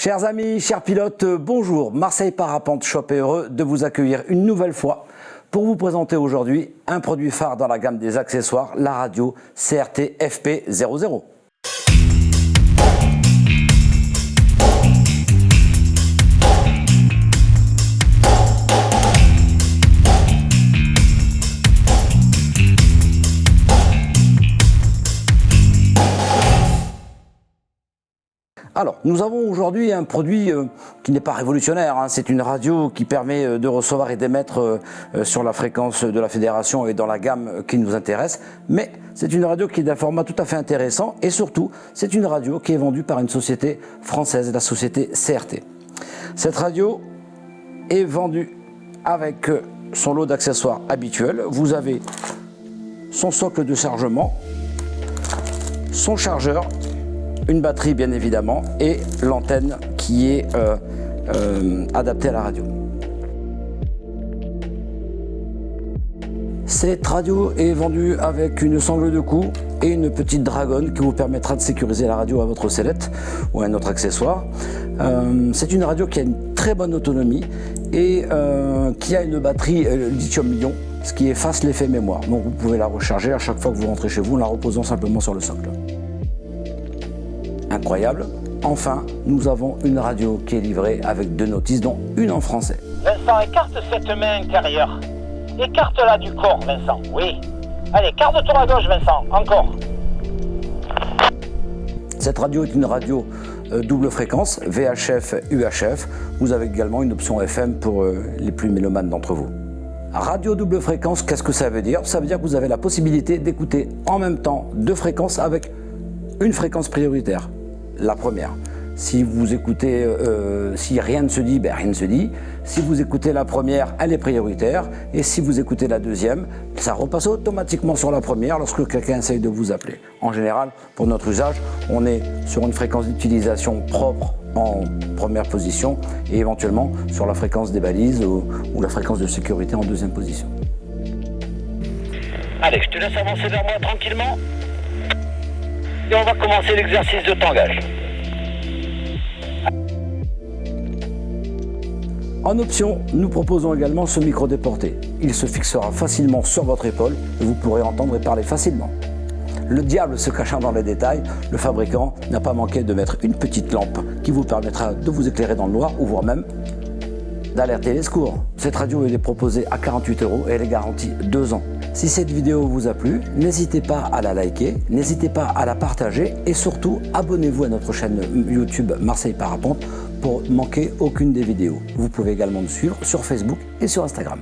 Chers amis, chers pilotes, bonjour. Marseille Parapente Shop est heureux de vous accueillir une nouvelle fois pour vous présenter aujourd'hui un produit phare dans la gamme des accessoires, la radio CRT FP00. Alors, nous avons aujourd'hui un produit qui n'est pas révolutionnaire, hein. C'est une radio qui permet de recevoir et d'émettre sur la fréquence de la fédération et dans la gamme qui nous intéresse, mais c'est une radio qui est d'un format tout à fait intéressant et surtout, c'est une radio qui est vendue par une société française, la société CRT. Cette radio est vendue avec son lot d'accessoires habituels. Vous avez son socle de chargement, son chargeur, une batterie bien évidemment et l'antenne qui est adaptée à la radio. Cette radio est vendue avec une sangle de cou et une petite dragonne qui vous permettra de sécuriser la radio à votre sellette ou à un autre accessoire. C'est une radio qui a une très bonne autonomie et qui a une batterie lithium-ion, ce qui efface l'effet mémoire. Donc vous pouvez la recharger à chaque fois que vous rentrez chez vous en la reposant simplement sur le socle. Incroyable. Enfin, nous avons une radio qui est livrée avec 2 notices, dont une en français. Vincent, écarte cette main intérieure. Écarte-la du corps, Vincent. Oui. Allez, garde-toi à gauche, Vincent. Encore. Cette radio est une radio double fréquence, VHF, UHF. Vous avez également une option FM pour les plus mélomanes d'entre vous. Radio double fréquence, qu'est-ce que ça veut dire? Ça veut dire que vous avez la possibilité d'écouter en même temps 2 fréquences avec une fréquence prioritaire. La première. Si vous écoutez, si rien ne se dit, ben rien ne se dit. Si vous écoutez la première, elle est prioritaire. Et si vous écoutez la deuxième, ça repasse automatiquement sur la première lorsque quelqu'un essaye de vous appeler. En général, pour notre usage, on est sur une fréquence d'utilisation propre en première position et éventuellement sur la fréquence des balises ou la fréquence de sécurité en deuxième position. Allez, je te laisse avancer vers moi tranquillement. Et on va commencer l'exercice de tangage. En option, nous proposons également ce micro déporté. Il se fixera facilement sur votre épaule et vous pourrez entendre et parler facilement. Le diable se cachant dans les détails, le fabricant n'a pas manqué de mettre une petite lampe qui vous permettra de vous éclairer dans le noir ou voire même d'alerter les secours. Cette radio est proposée à 48 € et elle est garantie 2 ans. Si cette vidéo vous a plu, n'hésitez pas à la liker, n'hésitez pas à la partager et surtout abonnez-vous à notre chaîne YouTube Marseille Parapente pour ne manquer aucune des vidéos. Vous pouvez également nous suivre sur Facebook et sur Instagram.